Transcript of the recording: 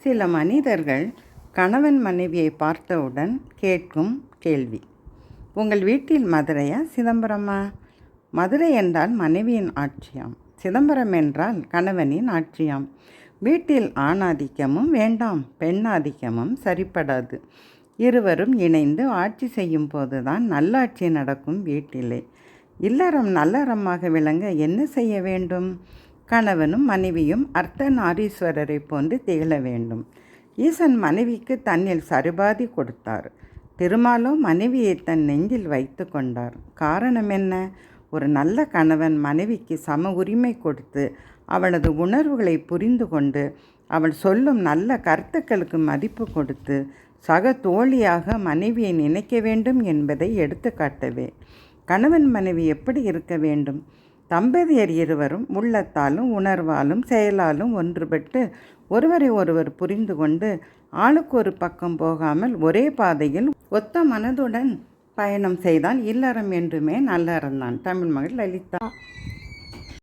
சில மனிதர்கள் கணவன் மனைவியை பார்த்தவுடன் கேட்கும் கேள்வி, உங்கள் வீட்டில் மதுரையா சிதம்பரமா? மதுரை என்றால் மனைவியின் ஆட்சியாம், சிதம்பரம் என்றால் கணவனின் ஆட்சியாம். வீட்டில் ஆணாதிக்கமும் வேண்டாம், பெண்ணாதிக்கமும் சரிப்படாது. இருவரும் இணைந்து ஆட்சி செய்யும் போதுதான் நல்லாட்சி நடக்கும் வீட்டிலே. இல்லறம் நல்லறமாக விளங்க என்ன செய்ய வேண்டும்? கணவனும் மனைவியும் அர்த்தநாரீஸ்வரரை போன்று திகழ வேண்டும். ஈசன் மனைவிக்கு தன்னில் சரிபாதி கொடுத்தார். திருமாலோ மனைவியை தன் நெஞ்சில் வைத்து கொண்டார். காரணம் என்ன? ஒரு நல்ல கணவன் மனைவிக்கு சம உரிமை கொடுத்து அவளது உணர்வுகளை புரிந்து கொண்டு அவள் சொல்லும் நல்ல கருத்துக்களுக்கு மதிப்பு கொடுத்து சக தோழியாக மனைவியை நினைக்க வேண்டும் என்பதை எடுத்து காட்டவே. கணவன் மனைவி எப்படி இருக்க வேண்டும்? தம்பதியர் இருவரும் உள்ளத்தாலும் உணர்வாலும் செயலாலும் ஒன்றுபட்டு ஒருவரை ஒருவர் புரிந்து கொண்டு ஆளுக்கு ஒரு பக்கம் போகாமல் ஒரே பாதையில் ஒத்த மனதுடன் பயணம் செய்தால் இல்லறம் என்றுமே நல்லறந்தான். தமிழ் மகள் லலிதா.